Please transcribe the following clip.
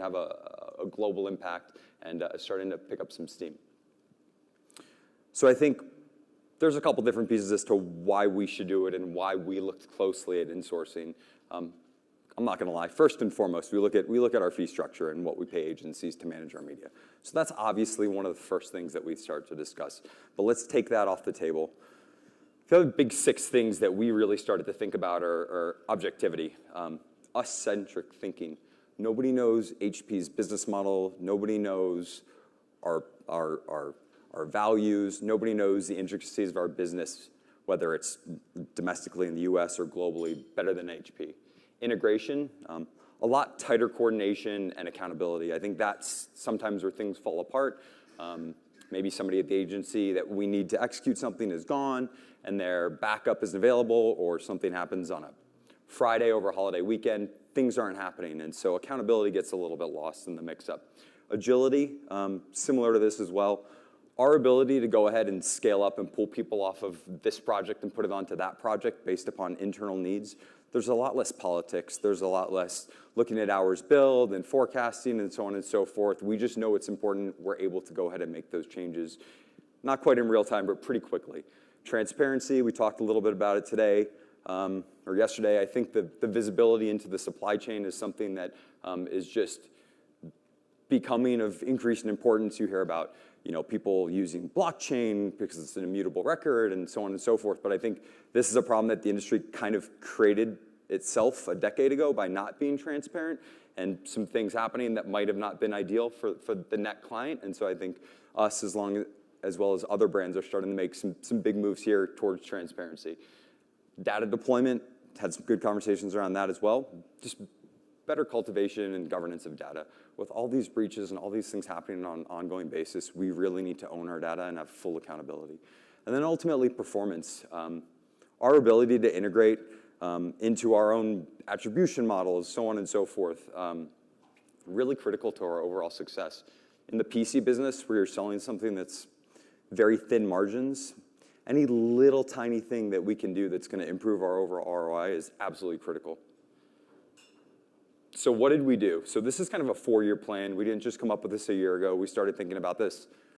have a global impact and starting to pick up some steam. So I think there's a couple different pieces as to why we should do it and why we looked closely at insourcing. I'm not going to lie. First and foremost, we look at our fee structure and what we pay agencies to manage our media. So that's obviously one of the first things that we start to discuss. But let's take that off the table. The other big 6 things that we really started to think about are objectivity, us-centric thinking. Nobody knows HP's business model. Nobody knows our values. Nobody knows the intricacies of our business, whether it's domestically in the US or globally, better than HP. Integration, a lot tighter coordination and accountability. I think that's sometimes where things fall apart. Maybe somebody at the agency that we need to execute something is gone and their backup isn't available, or something happens on a Friday over a holiday weekend, things aren't happening. And so accountability gets a little bit lost in the mix-up. Agility, similar to this as well. Our ability to go ahead and scale up and pull people off of this project and put it onto that project based upon internal needs. There's a lot less politics. There's a lot less looking at hours billed and forecasting and so on and so forth. We just know it's important. We're able to go ahead and make those changes, not quite in real time, but pretty quickly. Transparency, we talked a little bit about it today or yesterday. I think the visibility into the supply chain is something that is just becoming of increasing importance. You hear about people using blockchain because it's an immutable record and so on and so forth. But I think this is a problem that the industry kind of created itself a decade ago by not being transparent and some things happening that might have not been ideal for the net client. And so I think us, as well as other brands, are starting to make some big moves here towards transparency. Data deployment, had some good conversations around that as well. Just better cultivation and governance of data. With all these breaches and all these things happening on an ongoing basis, we really need to own our data and have full accountability. And then ultimately, performance. Our ability to integrate into our own attribution models, so on and so forth, really critical to our overall success. In the PC business, where you're selling something that's very thin margins, any little tiny thing that we can do that's going to improve our overall ROI is absolutely critical. So what did we do? So this is kind of a 4-year plan. We didn't just come up with this a year ago. We started thinking about this